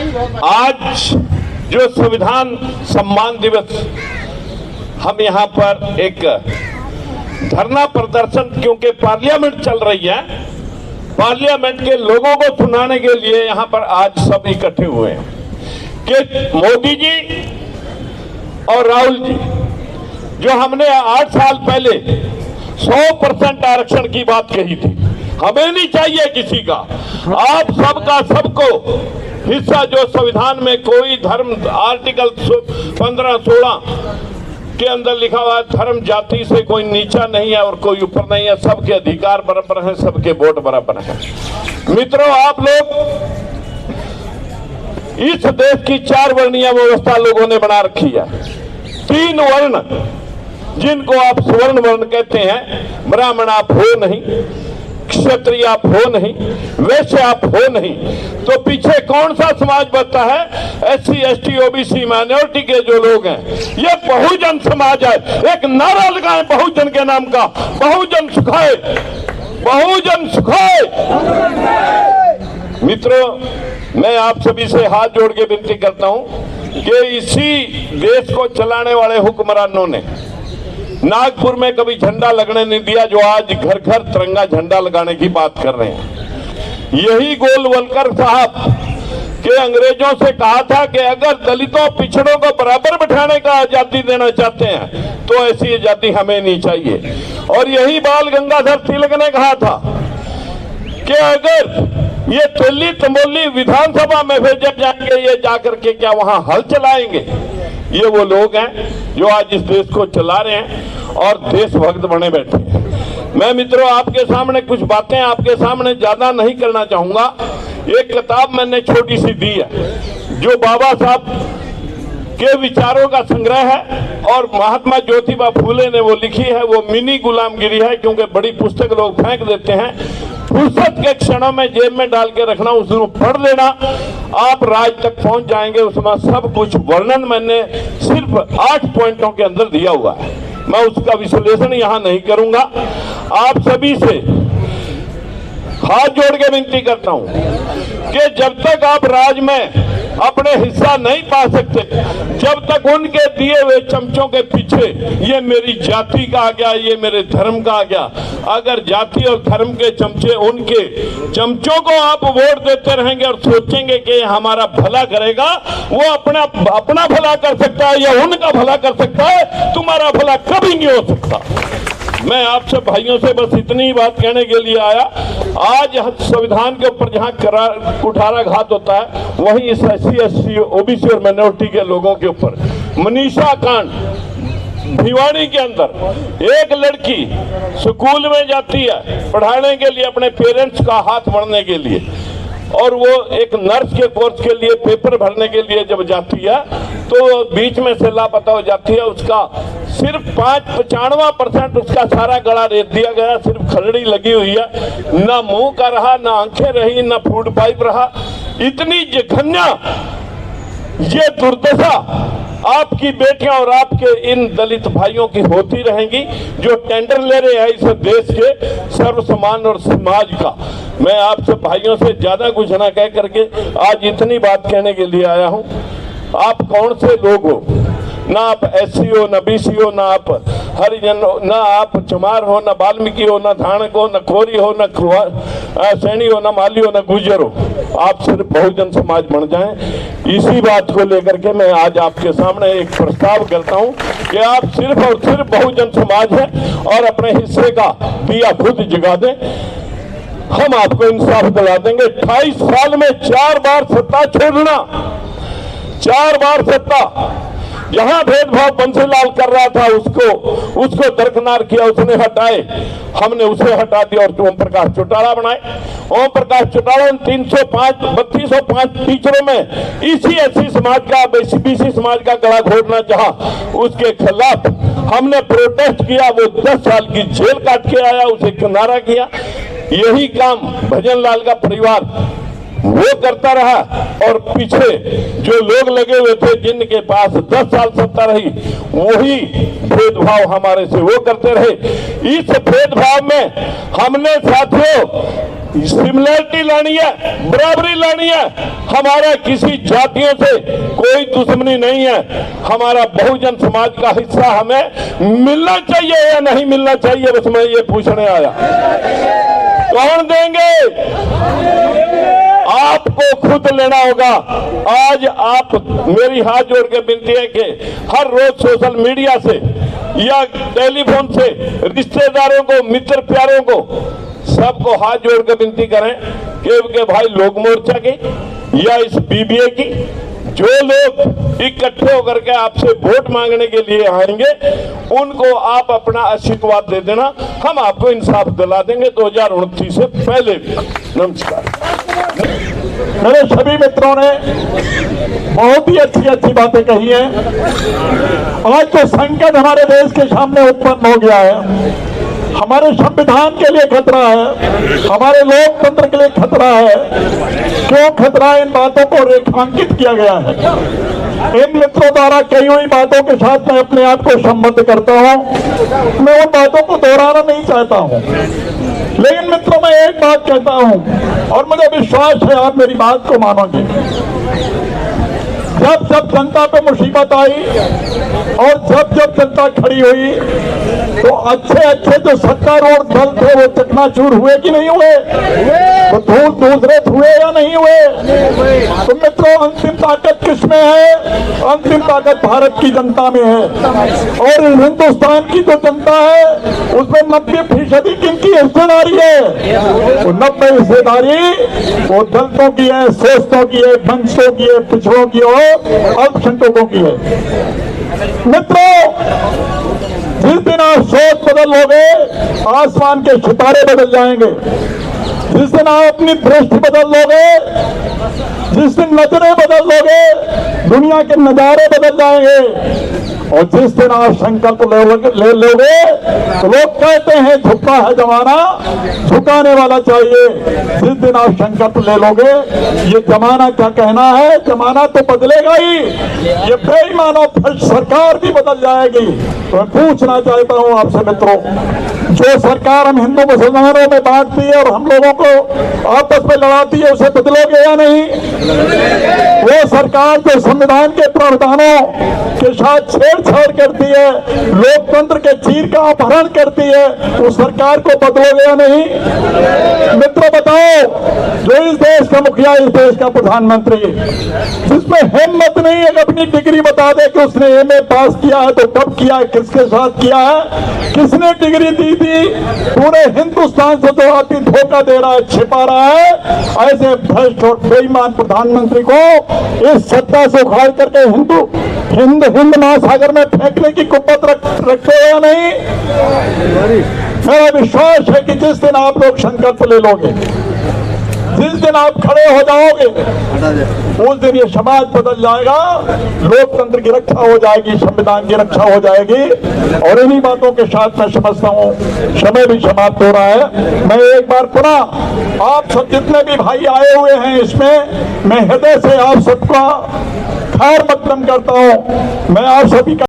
आज जो संविधान सम्मान दिवस हम यहाँ पर एक धरना प्रदर्शन, क्योंकि पार्लियामेंट चल रही है, पार्लियामेंट के लोगों को सुनाने के लिए यहाँ पर आज सब इकट्ठे हुए हैं कि मोदी जी और राहुल जी, जो हमने 8 साल पहले 100% आरक्षण की बात कही थी, हमें नहीं चाहिए किसी का, आप सबका सबको हिस्सा, जो संविधान में कोई धर्म, आर्टिकल 15-16 के अंदर लिखा हुआ है, धर्म जाति से कोई नीचा नहीं है और कोई ऊपर नहीं है, सबके अधिकार बराबर हैं, सबके वोट बराबर हैं। मित्रों, आप लोग इस देश की 4 वर्णीय व्यवस्था लोगों ने बना रखी है। 3 वर्ण जिनको आप स्वर्ण वर्ण कहते हैं, ब्राह्मण आप हो नहीं, क्षत्रिय आप हो नहीं, वैश्य आप हो नहीं, तो पीछे कौन सा समाज बचता है? SC, ST, OBC माइनॉरिटी के जो लोग हैं, ये बहुजन समाज है। एक नारा लगाएं बहुजन के नाम का, बहुजन सुखाए, बहुजन सुखाए। मित्रों, मैं आप सभी से हाथ जोड़ के विनती करता हूं कि इसी देश को चलाने वाले हुक्मरानों ने नागपुर में कभी झंडा लगने नहीं दिया, जो आज घर घर तिरंगा झंडा लगाने की बात कर रहे हैं। यही गोलवलकर साहब के अंग्रेजों से कहा था कि अगर दलितों पिछड़ों को बराबर बिठाने का आजादी देना चाहते हैं तो ऐसी आजादी हमें नहीं चाहिए। और यही बाल गंगाधर तिलक ने कहा था कि अगर ये दिल्ली तमोली विधानसभा में भेजे जाएंगे, ये जाकर के क्या वहां हल चलाएंगे? ये वो लोग हैं जो आज इस देश को चला रहे हैं और देशभक्त बने बैठे हैं। मैं मित्रों आपके सामने कुछ बातें आपके सामने ज्यादा नहीं करना चाहूंगा। एक किताब मैंने छोटी सी दी है जो बाबा साहब के विचारों का संग्रह है और महात्मा ज्योतिबा फूले ने वो लिखी है। वो मिनी गुलामगिरी है, क्योंकि बड़ी पुस्तक लोग फेंक देते हैं। फुर्सत के क्षणों में जेब में डाल के रखना, उसको पढ़ लेना, आप राज तक पहुंच जाएंगे। उसमें सब कुछ वर्णन मैंने सिर्फ 8 पॉइंटों के अंदर दिया हुआ है। मैं उसका विश्लेषण यहाँ नहीं करूंगा। आप सभी से हाथ जोड़ के विनती करता हूं कि जब तक आप राज में अपने हिस्सा नहीं पा सकते, जब तक उनके दिए हुए चमचों के पीछे ये मेरी जाति का आ गया, ये मेरे धर्म का आ गया, अगर जाति और धर्म के चमचे, उनके चमचों को आप वोट देते रहेंगे और सोचेंगे कि हमारा भला करेगा, वो अपना भला कर सकता है या उनका भला कर सकता है, तुम्हारा भला कभी नहीं हो सकता। मैं आपसे भाइयों से बस इतनी ही बात कहने के लिए आया। आज संविधान के ऊपर जहां कुठाराघात होता है, वहीं इस SC, ST, OBC और माइनॉरिटी के लोगों के ऊपर मनीषा कांड भिवाड़ी के अंदर एक लड़की स्कूल में जाती है पढ़ाने के लिए अपने पेरेंट्स का हाथ बढ़ने के लिए, और वो एक नर्स के कोर्स के लिए पेपर भरने के लिए जब जाती है तो बीच में से लापता हो जाती है। उसका सिर्फ 95% उसका सारा गला रेत दिया गया, सिर्फ खलड़ी लगी हुई है, ना मुंह का रहा, ना आंखें रही, ना फूड पाइप रहा। इतनी जघन्य ये दुर्दशा आपकी बेटियां और आपके इन दलित भाइयों की होती रहेंगी जो टेंडर ले रहे हैं इस देश के सर्वसमान और समाज का। मैं आपसे भाइयों से ज्यादा कुछ ना कह करके आज इतनी बात कहने के लिए आया हूं। आप कौन से लोग हो? ना आप SC हो, ना BC हो, ना आप हरिजन हो, ना आप चमार हो, ना वाल्मीकि हो, ना धानक हो, ना खोरी हो, ना सैनी हो, ना माली हो, ना गुर्जर हो। आप सिर्फ बहुजन समाज बन जाएं। इसी बात को लेकर के मैं आज आपके सामने एक प्रस्ताव करता हूं कि आप सिर्फ और सिर्फ बहुजन समाज हैं और अपने हिस्से का दिया खुद जगा दें। हम आपको इंसाफ दिला देंगे। 28 साल में 4 बार सत्ता छोड़ना, 4 बार सत्ता, जहां भेदभाव बंसीलाल कर रहा था उसको दरकिनार किया, उसने हटाए, हमने उसे हटा दिया और ओम प्रकाश चौटाला बनाए। ओम प्रकाश चौटाला 3205 टीचरों में इसी SC समाज का, BC समाज का गला घोटना चाहा, उसके खिलाफ हमने प्रोटेस्ट किया। वो 10 साल की जेल काट के आया, उसे किनारा किया। यही काम भजन लाल का परिवार वो करता रहा और पीछे जो लोग लगे हुए थे जिनके पास 10 साल सत्ता रही, वही भेदभाव हमारे से वो करते रहे। इस भेदभाव में हमने साथियों सिमिलरिटी लानी है, बराबरी लानी है। हमारा किसी जातियों से कोई दुश्मनी नहीं है। हमारा बहुजन समाज का हिस्सा हमें मिलना चाहिए या नहीं मिलना चाहिए, बस मैं ये पूछने आया। कौन देंगे? आपको खुद लेना होगा। आज आप, मेरी हाथ जोड़ के विनती है कि हर रोज सोशल मीडिया से या टेलीफोन से रिश्तेदारों को, मित्र प्यारों को, सबको हाथ जोड़ के विनती करें कि भाई लोक मोर्चा की या इस बीबीए की जो लोग इकट्ठे होकर के आपसे वोट मांगने के लिए आएंगे, उनको आप अपना आशीर्वाद दे देना। हम आपको इंसाफ दिला देंगे 2029 से पहले भी। नमस्कार। मेरे सभी मित्रों ने बहुत ही अच्छी अच्छी बातें कही हैं। आज जो संकट हमारे देश के सामने उत्पन्न हो गया है, हमारे संविधान के लिए खतरा है, हमारे लोकतंत्र के लिए खतरा है। क्यों खतरा है? इन बातों को रेखांकित किया गया है। इन मित्रों द्वारा कई हुई बातों के साथ मैं अपने आप को संबद्ध करता हूं। मैं उन बातों को दोहराना नहीं चाहता हूं, लेकिन मित्रों मैं एक बात कहता हूं और मुझे विश्वास है आप मेरी बात को मानोगे। जब जब जनता पे मुसीबत आई और जब जब जनता खड़ी हुई, तो अच्छे अच्छे जो सत्तारूढ़ दल थे वो चकनाचूर हुए कि नहीं हुए? तो धूल धूसरित हुए या नहीं हुए? तो मित्रों, अंतिम ताकत किसमें है? अंतिम ताकत भारत की जनता में है। और हिंदुस्तान की जो जनता है उसमें 90% किनकी हिस्सेदारी है? वो 90 हिस्सेदारी वो दलितों की है, शोषितों की है, वंचितों की है, पिछड़ों की और अल्पसंख्यकों की है। मित्रों, जिस दिन आप सोच बदल लोगे, आसमान के सितारे बदल जाएंगे। जिस दिन आप अपनी दृष्टि बदल लोगे, जिस दिन नजरें बदल लोगे, दुनिया के नजारे बदल जाएंगे। और जिस दिन आप संकल्प ले लोगे, तो लोग कहते हैं झुका है जमाना, झुकाने वाला चाहिए। जिस दिन आप संकल्प ले लोगे, ये जमाना क्या कहना है, जमाना तो बदलेगा ही, ये बेईमानों पर सरकार भी बदल जाएगी। तो मैं पूछना चाहता हूं आपसे मित्रों, जो सरकार हम हिंदू मुसलमानों में बांटती है और हम लोगों को आपस में लड़ाती है, उसे बदलोगे या नहीं? वो सरकार जो संविधान के प्रावधानों के साथ छेड़छाड़ करती है, लोकतंत्र के चीर का अपहरण करती है, उस सरकार को बदलोगे या नहीं? मित्रों बताओ, जो इस देश का मुखिया, इस देश का प्रधानमंत्री, जिसमें हिम्मत नहीं है कि अपनी डिग्री बता दे कि उसने एमए पास किया है, तो कब किया है, किसके साथ किया है, किसने डिग्री दी थी, पूरे हिंदुस्तान से जो आदमी धोखा दे रहा है, छिपा रहा है, ऐसे भ्रष्ट और बेईमान प्रधानमंत्री को इस सत्ता से उखाड़ करके हिंद महासागर में फेंकने की कुव्वत रखते हो या नहीं? मेरा विश्वास है कि जिस दिन आप लोग संकल्प ले लोगे, जिस दिन आप खड़े हो जाओगे, उस दिन ये समाज बदल जाएगा, लोकतंत्र की रक्षा हो जाएगी, संविधान की रक्षा हो जाएगी। और इन्हीं बातों के साथ मैं समझता हूँ समय भी समाप्त हो रहा है। मैं एक बार पुनः आप सब जितने भी भाई आए हुए हैं, इसमें मैं हृदय से आप सबका खैर मकदम करता हूँ। मैं आप सभी का